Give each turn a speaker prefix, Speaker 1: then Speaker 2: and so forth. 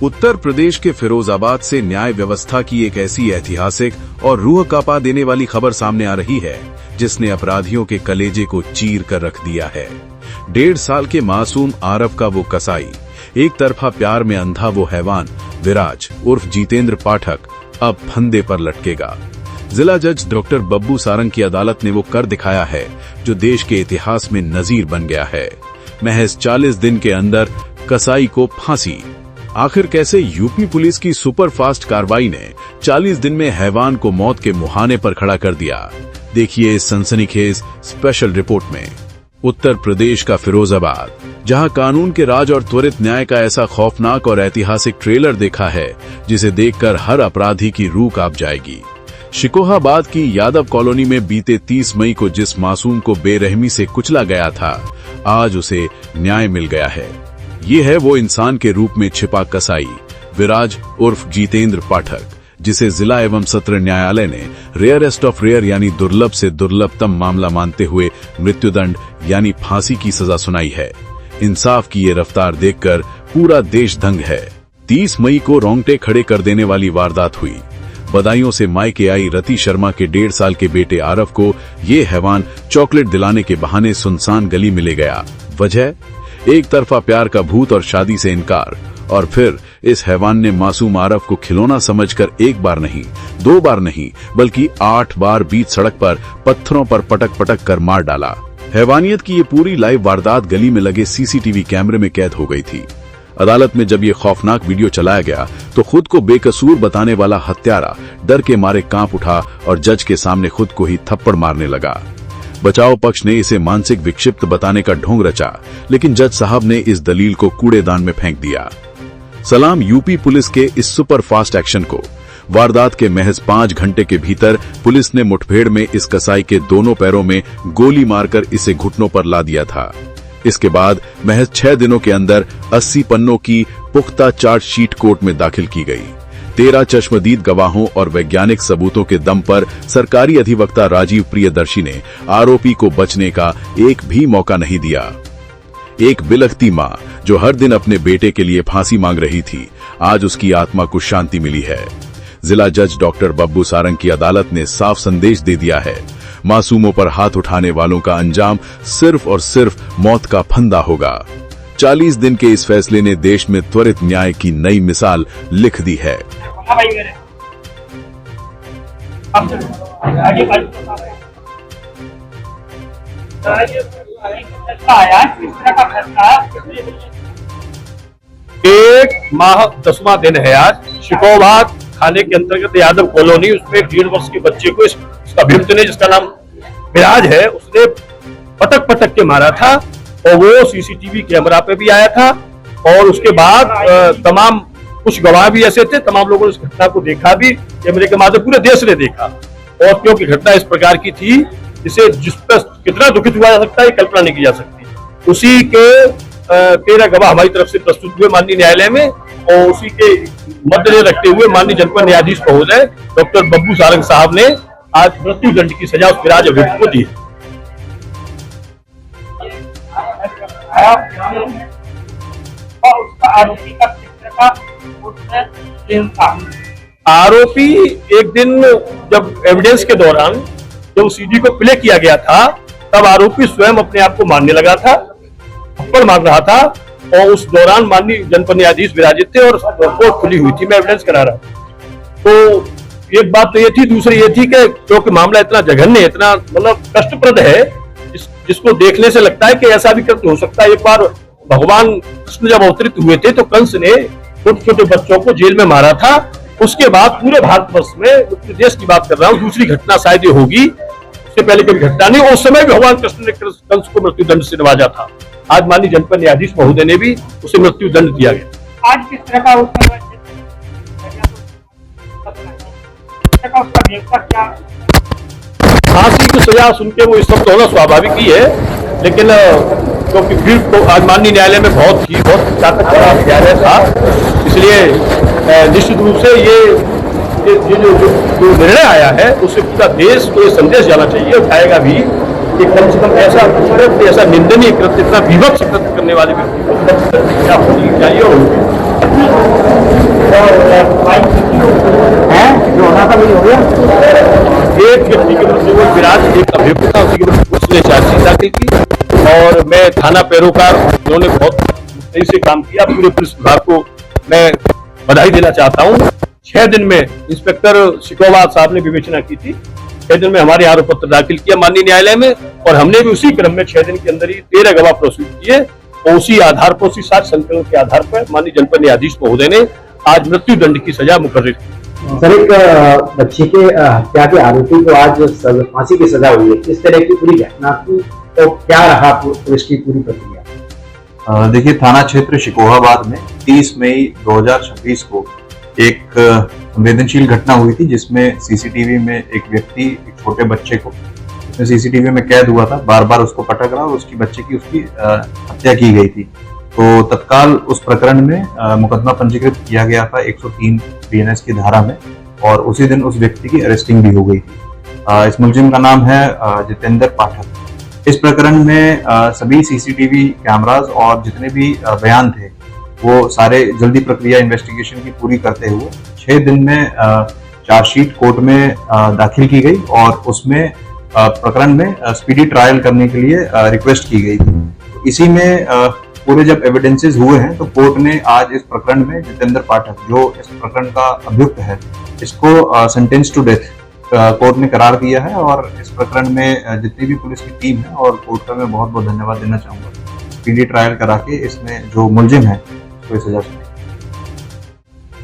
Speaker 1: उत्तर प्रदेश के फिरोजाबाद से न्याय व्यवस्था की एक ऐसी ऐतिहासिक और रूह कांपा देने वाली खबर सामने आ रही है जिसने अपराधियों के कलेजे को चीर कर रख दिया है। 1.5 साल के मासूम आरव का वो कसाई, एक तरफा प्यार में अंधा वो हैवान विराज उर्फ जितेंद्र पाठक अब फंदे पर लटकेगा। जिला जज डॉक्टर बब्बू सारंग की अदालत ने वो कर दिखाया है जो देश के इतिहास में नजीर बन गया है। महज 40 दिन के अंदर कसाई को फांसी। आखिर कैसे यूपी पुलिस की सुपरफास्ट कार्रवाई ने 40 दिन में हैवान को मौत के मुहाने पर खड़ा कर दिया? देखिए इस सनसनीखेज स्पेशल रिपोर्ट में। उत्तर प्रदेश का फिरोजाबाद, जहां कानून के राज और त्वरित न्याय का ऐसा खौफनाक और ऐतिहासिक ट्रेलर देखा है जिसे देखकर हर अपराधी की रूह कांप जाएगी। शिकोहाबाद की यादव कॉलोनी में बीते 30 मई को जिस मासूम को बेरहमी से कुचला गया था, आज उसे न्याय मिल गया है। ये है वो इंसान के रूप में छिपा कसाई विराज उर्फ जितेंद्र पाठक, जिसे जिला एवं सत्र न्यायालय ने रेयरेस्ट ऑफ रेयर यानी दुर्लभ से दुर्लभतम मामला मानते हुए मृत्युदंड यानी फांसी की सजा सुनाई है। इंसाफ की ये रफ्तार देखकर पूरा देश दंग है। 30 मई को रोंगटे खड़े कर देने वाली वारदात हुई। बदायूं से मायके आई रति शर्मा के 1.5 साल के बेटे आरव को ये हैवान चॉकलेट दिलाने के बहाने सुनसान गली में ले गया। वजह, एक तरफा प्यार का भूत और शादी से इनकार। और फिर इस हैवान ने मासूम आरव को खिलौना समझकर 1 बार नहीं, 2 बार नहीं, बल्कि 8 बार बीच सड़क पर पत्थरों पर पटक पटक कर मार डाला। हैवानियत की ये पूरी लाइव वारदात गली में लगे सीसीटीवी कैमरे में कैद हो गई थी। अदालत में जब ये खौफनाक वीडियो चलाया गया तो खुद को बेकसूर बताने वाला हत्यारा डर के मारे कांप उठा और जज के सामने खुद को ही थप्पड़ मारने लगा। बचाव पक्ष ने इसे मानसिक विक्षिप्त बताने का ढोंग रचा, लेकिन जज साहब ने इस दलील को कूड़ेदान में फेंक दिया। सलाम यूपी पुलिस के इस सुपरफास्ट एक्शन को। वारदात के महज 5 घंटे के भीतर पुलिस ने मुठभेड़ में इस कसाई के दोनों पैरों में गोली मारकर इसे घुटनों पर ला दिया था। इसके बाद महज 6 दिनों के अंदर 80 पन्नों की पुख्ता चार्जशीट कोर्ट में दाखिल की गई। 13 चश्मदीद गवाहों और वैज्ञानिक सबूतों के दम पर सरकारी अधिवक्ता राजीव प्रियदर्शी ने आरोपी को बचने का एक भी मौका नहीं दिया। एक बिलखती मां जो हर दिन अपने बेटे के लिए फांसी मांग रही थी, आज उसकी आत्मा को शांति मिली है। जिला जज डॉक्टर बब्बू सारंग की अदालत ने साफ संदेश दे दिया है, मासूमों पर हाथ उठाने वालों का अंजाम सिर्फ और सिर्फ मौत का फंदा होगा। 40 दिन के इस फैसले ने देश में त्वरित न्याय की नई मिसाल लिख दी है।
Speaker 2: एक माह 10वां दिन है आज। शिकोहाबाद थाने के अंतर्गत यादव कॉलोनी, उसमें 1.5 वर्ष के बच्चे को इसका अभियुक्त ने, जिसका नाम विराज है, उसने पटक पटक के मारा था और वो सीसीटीवी कैमरा पे भी आया था। और उसके बाद तमाम कुछ गवाह भी ऐसे थे, तमाम लोगों ने इस घटना को देखा भी, कैमरे के माध्यम पूरे देश ने देखा। और क्योंकि घटना इस प्रकार की थी जिस पर कितना दुखित हुआ जा सकता है, कल्पना नहीं की जा सकती। उसी के 13 गवाह हमारी तरफ से प्रस्तुत हुए माननीय न्यायालय में, और उसी के मद्देनजर रखते हुए माननीय जनपद न्यायाधीश महोदय डॉक्टर बब्बू सारंग साहब ने आज मृत्युदंड की सजा उस विराज अभियुक्त को दी। आरोपी एक दिन जब एविडेंस के दौरान जब सीडी को प्ले किया गया था, तब आरोपी स्वयं अपने आप को मारने लगा था, थप्पड़ मार रहा था। और उस दौरान माननीय जनपद न्यायाधीश विराजित थे और कोर्ट खुली हुई थी, मैं एविडेंस करा रहा था। तो एक बात तो ये थी, दूसरी ये थी कि क्योंकि मामला इतना जघन्य, इतना मतलब कष्टप्रद है, जिसको देखने से लगता है कि ऐसा भी कृत्य हो सकता है। एक बार भगवान कृष्ण जब अवतरित हुए थे तो कंस ने छोटे छोटे बच्चों को जेल में मारा था। उसके बाद पूरे भारतवर्ष में, उत्तर प्रदेश की बात कर रहा हूँ, दूसरी घटना शायद ये होगी, उससे पहले कभी घटना नहीं। उस समय भी भगवान कृष्ण ने कंस को मृत्युदंड से नवाजा था। आज माननीय जनपद न्यायाधीश महोदय ने भी उसे मृत्युदंड दिया गया।
Speaker 3: आज किस तरह का
Speaker 2: फांसी की सजा सुन के वो इस सब होना स्वाभाविक ही है, लेकिन क्योंकि भीड़ तो आज माननीय न्यायालय में बहुत ताकत वाला न्यायालय था, इसलिए निश्चित रूप से ये जो निर्णय आया है उससे पूरा देश को ये संदेश जाना चाहिए, उठाएगा भी कि कम से कम ऐसा निंदनीय कृत्य, इतना विभत्स कृत्य करने वाले व्यक्ति को होनी चाहिए। और
Speaker 3: जो होना था वही हो गया।
Speaker 2: एक व्यक्ति के विरुद्ध वो विराट एक अभियुक्त था, उसी के विरुद्ध पुलिस ने चार्जशीट दाखिल की और मैं थाना पैरोकार, उन्होंने बहुत सही से काम किया। पूरे पुलिस विभाग को मैं बधाई देना चाहता हूँ। 6 दिन में इंस्पेक्टर शिकोवा साहब ने विवेचना की थी, 6 दिन में हमारे आरोप पत्र दाखिल किया माननीय न्यायालय में और हमने भी उसी क्रम में 6 दिन के अंदर ही 13 गवाह प्रोसिक्यूट किए और उसी आधार पर, उसी साक्ष्य संकलन के आधार पर माननीय जनपद न्यायाधीश महोदय ने आज मृत्यु दंड की सजा मुकर्रिर की।
Speaker 3: सर, एक बच्चे के हत्या के आरोपी को आज फांसी की सजा हुई है, इस तरह की पूरी घटना की तो क्या रहा पुलिस की पूरी प्रक्रिया?
Speaker 4: देखिए, थाना क्षेत्र शिकोहाबाद में 30 मई 2026 को एक संवेदनशील घटना हुई थी, जिसमें सीसीटीवी में एक व्यक्ति, एक छोटे बच्चे को सीसीटीवी में कैद हुआ था, बार बार उसको पटक रहा और उसकी बच्चे की उसकी हत्या की गई थी। तो तत्काल उस प्रकरण में मुकदमा पंजीकृत किया गया था 103 बीएनएस की धारा में और उसी दिन उस व्यक्ति की अरेस्टिंग भी हो गई थी। इस मुलजिम का नाम है जितेंद्र पाठक। इस प्रकरण में सभी सीसीटीवी कैमरास और जितने भी बयान थे वो सारे जल्दी प्रक्रिया इन्वेस्टिगेशन की पूरी करते हुए 6 दिन में चार्जशीट कोर्ट में दाखिल की गई और उसमें प्रकरण में स्पीडी ट्रायल करने के लिए रिक्वेस्ट की गई थी। इसी में पूरे जब एविडेंसेस हुए हैं तो कोर्ट ने आज इस प्रकरण में जितेंद्र पाठक, जो इस प्रकरण का अभियुक्त है, इसको सेंटेंस टू डेथ कोर्ट ने करार दिया है और इस प्रकरण में जितनी भी पुलिस की टीम है और कोर्ट का मैं बहुत बहुत धन्यवाद देना चाहूंगा। स्पीडी ट्रायल करा के इसमें जो मुलजिम है तो सजा